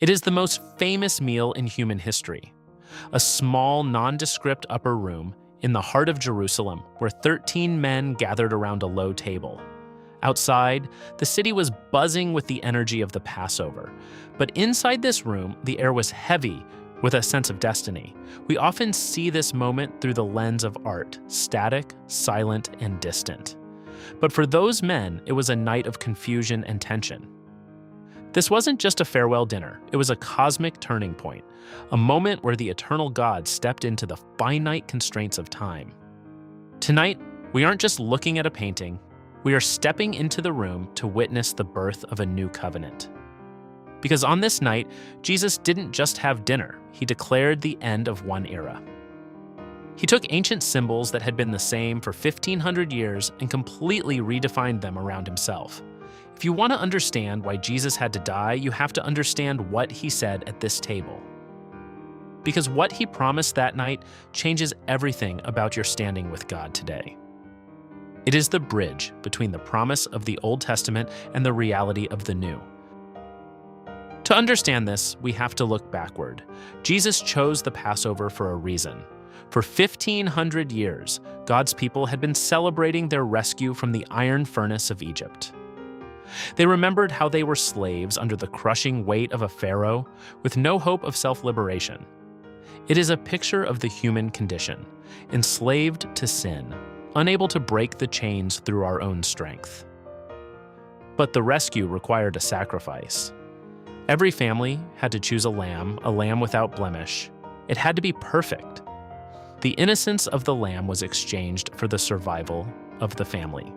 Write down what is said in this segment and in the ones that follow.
It is the most famous meal in human history. A small, nondescript upper room in the heart of Jerusalem where 13 men gathered around a low table. Outside, the city was buzzing with the energy of the Passover. But inside this room, the air was heavy with a sense of destiny. We often see this moment through the lens of art, static, silent, and distant. But for those men, it was a night of confusion and tension. This wasn't just a farewell dinner, it was a cosmic turning point, a moment where the eternal God stepped into the finite constraints of time. Tonight, we aren't just looking at a painting, we are stepping into the room to witness the birth of a new covenant. Because on this night, Jesus didn't just have dinner, he declared the end of one era. He took ancient symbols that had been the same for 1,500 years and completely redefined them around himself. If you want to understand why Jesus had to die, you have to understand what he said at this table. Because what he promised that night changes everything about your standing with God today. It is the bridge between the promise of the Old Testament and the reality of the New. To understand this, we have to look backward. Jesus chose the Passover for a reason. For 1,500 years, God's people had been celebrating their rescue from the iron furnace of Egypt. They remembered how they were slaves under the crushing weight of a pharaoh with no hope of self-liberation. It is a picture of the human condition, enslaved to sin, unable to break the chains through our own strength. But the rescue required a sacrifice. Every family had to choose a lamb without blemish. It had to be perfect. The innocence of the lamb was exchanged for the survival of the family.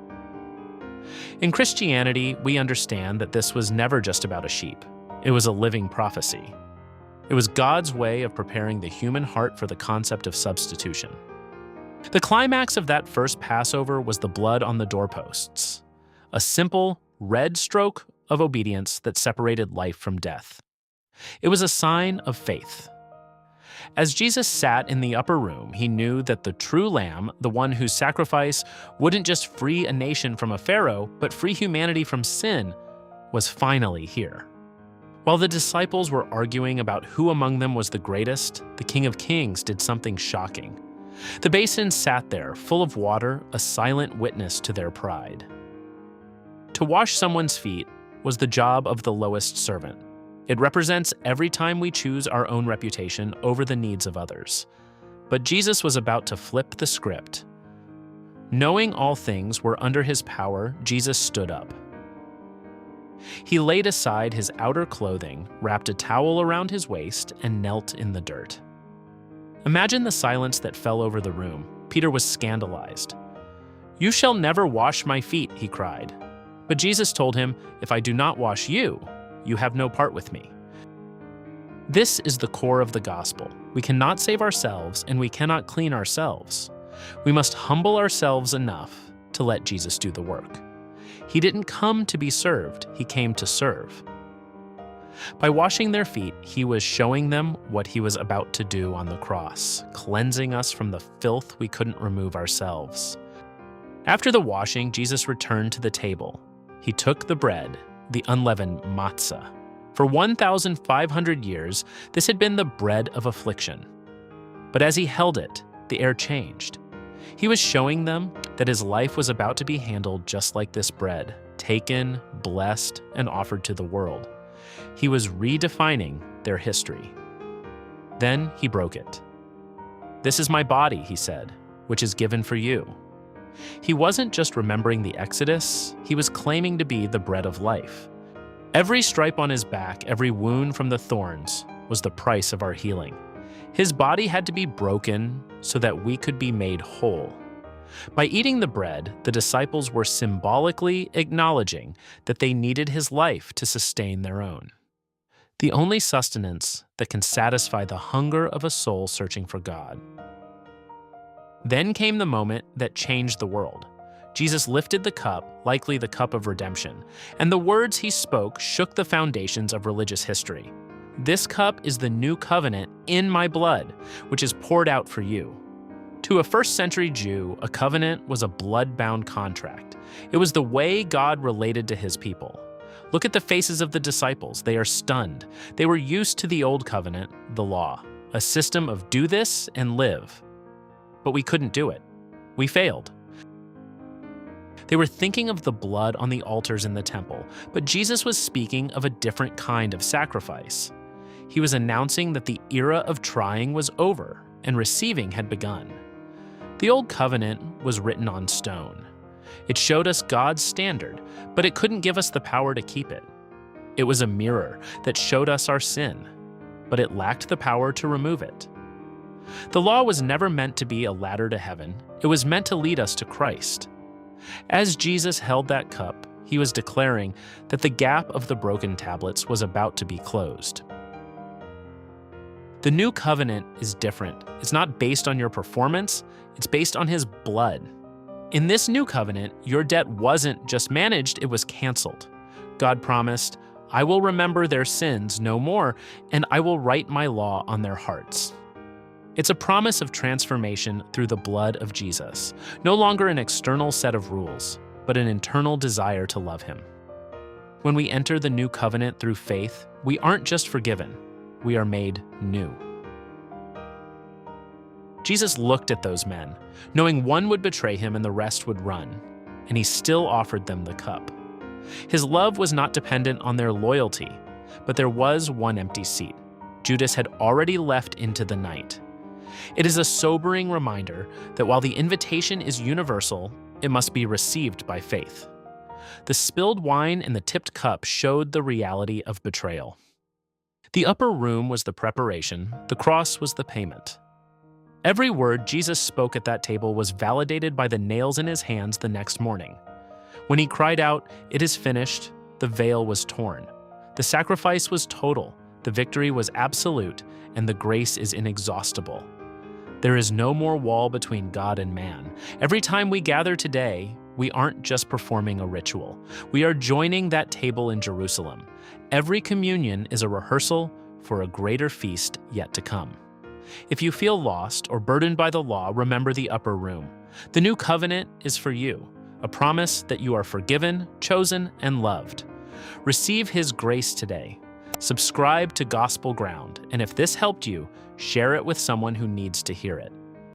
In Christianity, we understand that this was never just about a sheep. It was a living prophecy. It was God's way of preparing the human heart for the concept of substitution. The climax of that first Passover was the blood on the doorposts, a simple red stroke of obedience that separated life from death. It was a sign of faith. As Jesus sat in the upper room, he knew that the true lamb, the one whose sacrifice wouldn't just free a nation from a pharaoh, but free humanity from sin, was finally here. While the disciples were arguing about who among them was the greatest, the King of Kings did something shocking. The basin sat there, full of water, a silent witness to their pride. To wash someone's feet was the job of the lowest servant. It represents every time we choose our own reputation over the needs of others. But Jesus was about to flip the script. Knowing all things were under his power, Jesus stood up. He laid aside his outer clothing, wrapped a towel around his waist, and knelt in the dirt. Imagine the silence that fell over the room. Peter was scandalized. "You shall never wash my feet," he cried. But Jesus told him, "If I do not wash you, you have no part with me." This is the core of the gospel. We cannot save ourselves and we cannot clean ourselves. We must humble ourselves enough to let Jesus do the work. He didn't come to be served, he came to serve. By washing their feet, he was showing them what he was about to do on the cross, cleansing us from the filth we couldn't remove ourselves. After the washing, Jesus returned to the table. He took the bread, the unleavened matzah. For 1,500 years, this had been the bread of affliction. But as he held it, the air changed. He was showing them that his life was about to be handled just like this bread, taken, blessed, and offered to the world. He was redefining their history. Then he broke it. "This is my body," he said, "which is given for you." He wasn't just remembering the Exodus, he was claiming to be the bread of life. Every stripe on his back, every wound from the thorns, was the price of our healing. His body had to be broken so that we could be made whole. By eating the bread, the disciples were symbolically acknowledging that they needed his life to sustain their own. The only sustenance that can satisfy the hunger of a soul searching for God. Then came the moment that changed the world. Jesus lifted the cup, likely the cup of redemption, and the words he spoke shook the foundations of religious history. "This cup is the new covenant in my blood, which is poured out for you." To a first-century Jew, a covenant was a blood-bound contract. It was the way God related to his people. Look at the faces of the disciples. They are stunned. They were used to the old covenant, the law, a system of do this and live. But we couldn't do it. We failed. They were thinking of the blood on the altars in the temple, but Jesus was speaking of a different kind of sacrifice. He was announcing that the era of trying was over and receiving had begun. The old covenant was written on stone. It showed us God's standard, but it couldn't give us the power to keep it. It was a mirror that showed us our sin, but it lacked the power to remove it. The law was never meant to be a ladder to heaven. It was meant to lead us to Christ. As Jesus held that cup, he was declaring that the gap of the broken tablets was about to be closed. The new covenant is different. It's not based on your performance, it's based on his blood. In this new covenant, your debt wasn't just managed, it was canceled. God promised, "I will remember their sins no more, and I will write my law on their hearts." It's a promise of transformation through the blood of Jesus, no longer an external set of rules, but an internal desire to love him. When we enter the new covenant through faith, we aren't just forgiven, we are made new. Jesus looked at those men, knowing one would betray him and the rest would run, and he still offered them the cup. His love was not dependent on their loyalty, but there was one empty seat. Judas had already left into the night. It is a sobering reminder that while the invitation is universal, it must be received by faith. The spilled wine and the tipped cup showed the reality of betrayal. The upper room was the preparation, the cross was the payment. Every word Jesus spoke at that table was validated by the nails in his hands the next morning. When he cried out, "It is finished," the veil was torn. The sacrifice was total, the victory was absolute, and the grace is inexhaustible. There is no more wall between God and man. Every time we gather today, we aren't just performing a ritual. We are joining that table in Jerusalem. Every communion is a rehearsal for a greater feast yet to come. If you feel lost or burdened by the law, remember the upper room. The new covenant is for you, a promise that you are forgiven, chosen, and loved. Receive his grace today. Subscribe to Gospel Ground, and if this helped you, share it with someone who needs to hear it.